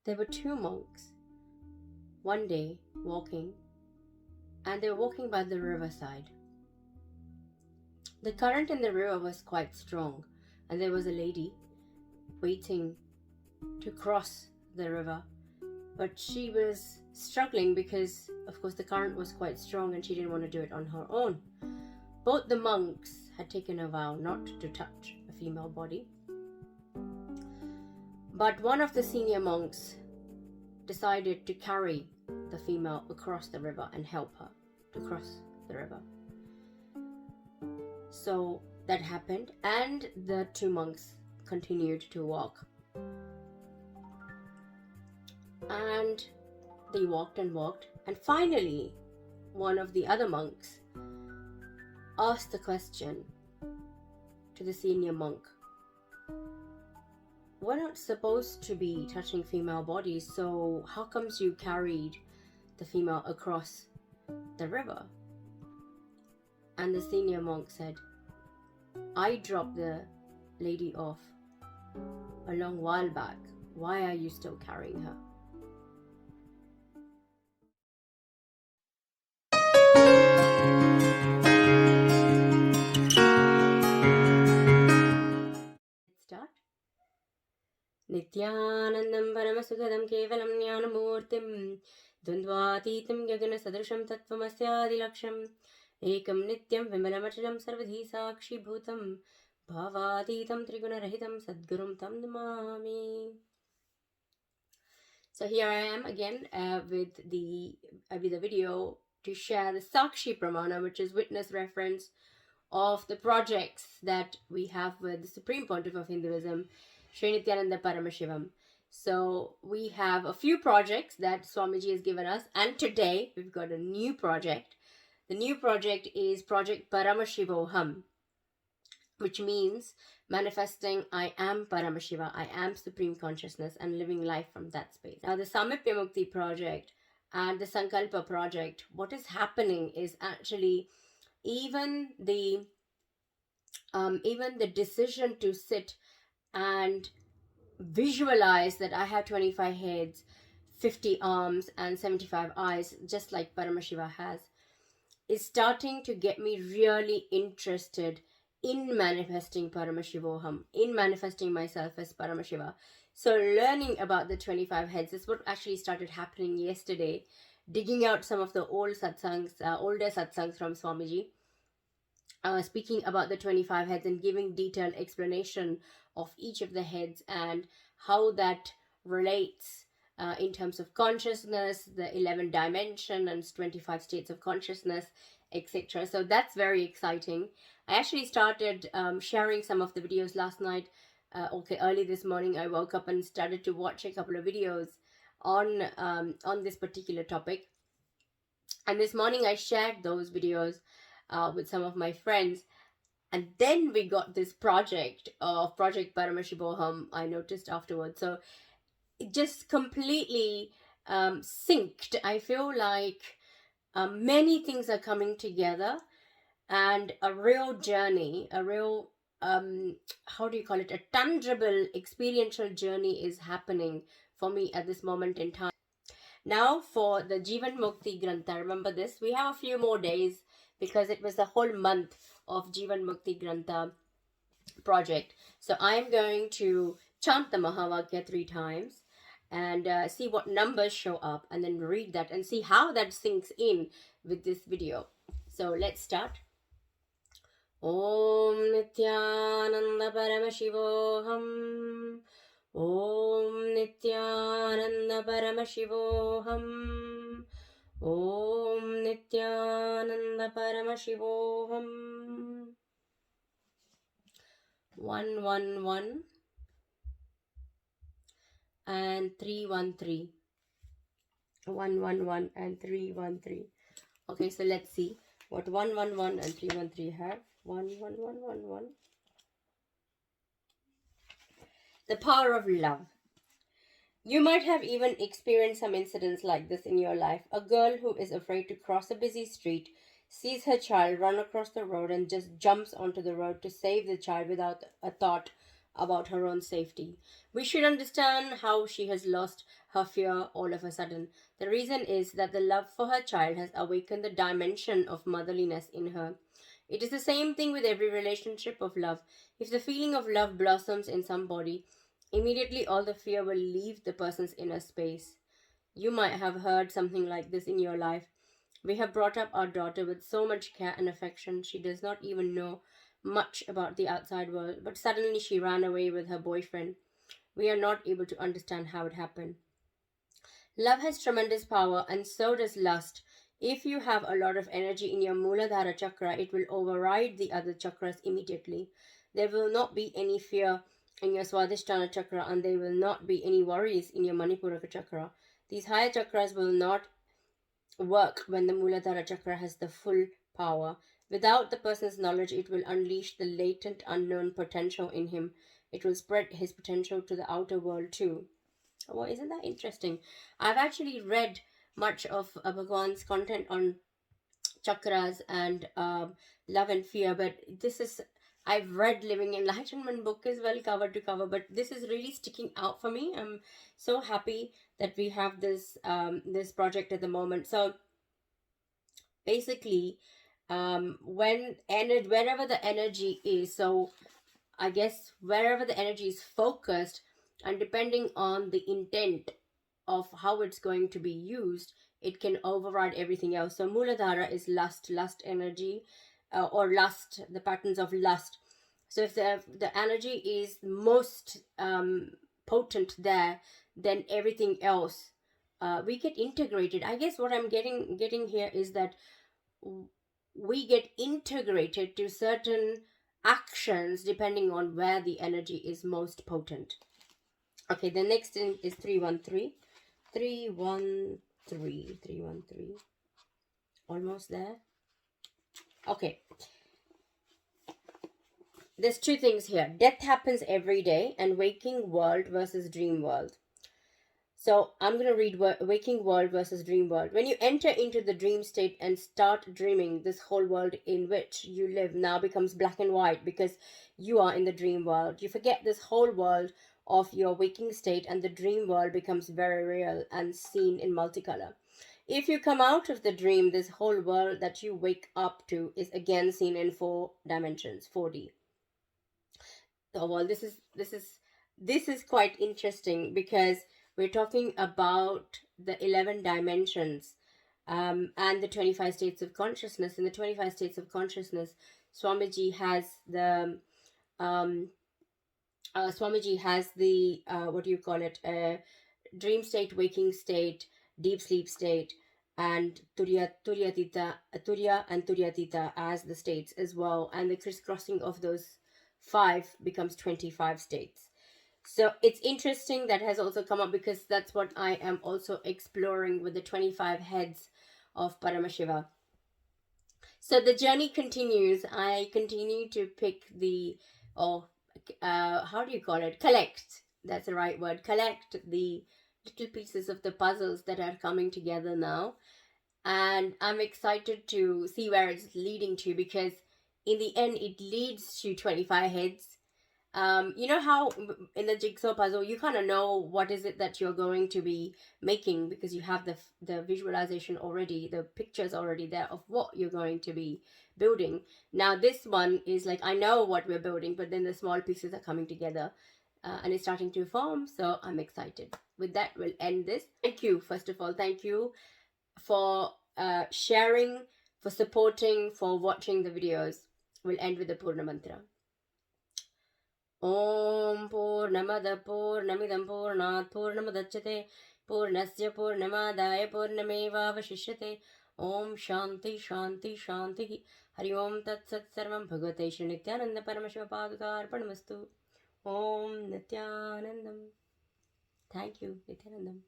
There were two monks one day walking, and they were walking by the riverside. The current in the river was quite strong, and there was a lady waiting to cross the river, but she was struggling because, of course, the current was quite strong and she didn't want to do it on her own. Both the monks had taken a vow not to touch a female body, but one of the senior monks decided to carry the female across the river and help her to cross the river. So that happened, and the two monks continued to walk. And they walked and walked, and finally one of the other monks asked the question to the senior monk, "We're not supposed to be touching female bodies, so how comes you carried the female across the river?" And the senior monk said, "I dropped the lady off a long while back. Why are you still carrying her?" Let's start. Nityanandam Paramasukadam Kevalam Jnanamurtim Dvandvatītam Gagana Sadrisham Tattvamasyaadilaksham Ekam Nityam Vimalamachalam Sarvadhi Sakshi Bhutam Bhavātītam Triguna-rahitam Sadgurum Tam Namami. So here I am again with the video to share the Sakshi Pramana, which is witness reference of the projects that we have with the Supreme Pontiff of Hinduism, Sri Nityananda Paramashivam. So we have a few projects that Swamiji has given us, and today we've got a new project. The new project is Project Paramashivoham, which means manifesting I am Paramashiva, I am Supreme Consciousness, and living life from that space. Now the Samipya Mukti project and the Sankalpa project, what is happening is actually even the decision to sit and visualize that I have 25 heads, 50 arms, and 75 eyes, just like Paramashiva has, is starting to get me really interested in manifesting Paramashivoham, in manifesting myself as Paramashiva. So learning about the 25 heads is what actually started happening yesterday, digging out some of the older satsangs from Swamiji, speaking about the 25 heads and giving detailed explanation of each of the heads and how that relates in terms of consciousness, the 11 dimension and 25 states of consciousness, etc. So that's very exciting. I actually started sharing some of the videos last night. Early this morning I woke up and started to watch a couple of videos on this particular topic. And this morning I shared those videos with some of my friends. And then we got this project of Project Paramashivoham, I noticed afterwards. So it just completely synced. I feel like many things are coming together, and a real journey, a real, a tangible experiential journey is happening for me at this moment in time. Now for the Jeevan Mukti Grantha, remember this, we have a few more days because it was the whole month of Jeevan Mukti Grantha project. So I'm going to chant the Mahavakya 3 times and see what numbers show up, and then read that and see how that sinks in with this video. So let's start. Om Nityananda Paramashivoham. Om Nityananda Paramashivoham. Om Nityananda Paramashivoham. 111 and 313. 111 and 313. Okay, so let's see what 111 and 313 have. 11111. The power of love. You might have even experienced some incidents like this in your life. A girl who is afraid to cross a busy street sees her child run across the road and just jumps onto the road to save the child without a thought about her own safety. We should understand how she has lost her fear all of a sudden. The reason is that the love for her child has awakened the dimension of motherliness in her. It is the same thing with every relationship of love. If the feeling of love blossoms in somebody, immediately all the fear will leave the person's inner space. You might have heard something like this in your life. We have brought up our daughter with so much care and affection. She does not even know much about the outside world, but suddenly she ran away with her boyfriend. We are not able to understand how it happened. Love has tremendous power, and so does lust. If you have a lot of energy in your Muladhara chakra, it will override the other chakras immediately. There will not be any fear in your Swadhisthana chakra, and there will not be any worries in your Manipuraka chakra. These higher chakras will not work when the Muladhara chakra has the full power. Without the person's knowledge, it will unleash the latent unknown potential in him. It will spread his potential to the outer world too. Well, isn't that interesting? I've actually read much of Bhagavan's content on chakras and love and fear, but I've read Living Enlightenment book as well, cover to cover, but this is really sticking out for me. I'm so happy that we have this this project at the moment. So basically, wherever the energy is, so I guess wherever the energy is focused, and depending on the intent of how it's going to be used, it can override everything else. So Muladhara is lust energy, or lust, the patterns of lust. So if the energy is most potent there, then everything else we get integrated. I guess what I'm getting here is that we get integrated to certain actions depending on where the energy is most potent. Okay, the next thing is 313. 313. Almost there. Okay. There's two things here. Death happens every day, and waking world versus dream world. So I'm going to read waking world versus dream world. When you enter into the dream state and start dreaming, this whole world in which you live now becomes black and white because you are in the dream world. You forget this whole world of your waking state, and the dream world becomes very real and seen in multicolor. If you come out of the dream, this whole world that you wake up to is again seen in 4 dimensions, 4D. So, well, this is quite interesting because we're talking about the 11 dimensions and the 25 states of consciousness. In the 25 states of consciousness, Swamiji has the what do you call it? Dream state, waking state, deep sleep state, and Turya and Turyatita as the states as well. And the crisscrossing of those 5 becomes 25 states. So it's interesting that has also come up because that's what I am also exploring with the 25 heads of Paramashiva. So the journey continues. I continue to pick the, how do you call it? Collect. That's the right word. Collect the little pieces of the puzzles that are coming together now. And I'm excited to see where it's leading to, because in the end, it leads to 25 heads. You know how in the jigsaw puzzle, you kind of know what is it that you're going to be making because you have the visualization already, the pictures already there of what you're going to be building. Now this one is like, I know what we're building, but then the small pieces are coming together and it's starting to form. So I'm excited. With that, we'll end this. Thank you. First of all, thank you for sharing, for supporting, for watching the videos. We'll end with the Purna Mantra. Om Purnamada Purnamidam Purnat Purnamadachyate Purnasya Purnamadaya Purnameva Vashishyate. Om Shanti Shanti Shanti. Hari Om Tat Sat Sarvam Bhagavate Shri Nityananda Paramashiva Padukarpanamastu. Om Nityanandam. Thank you, Nityanandam.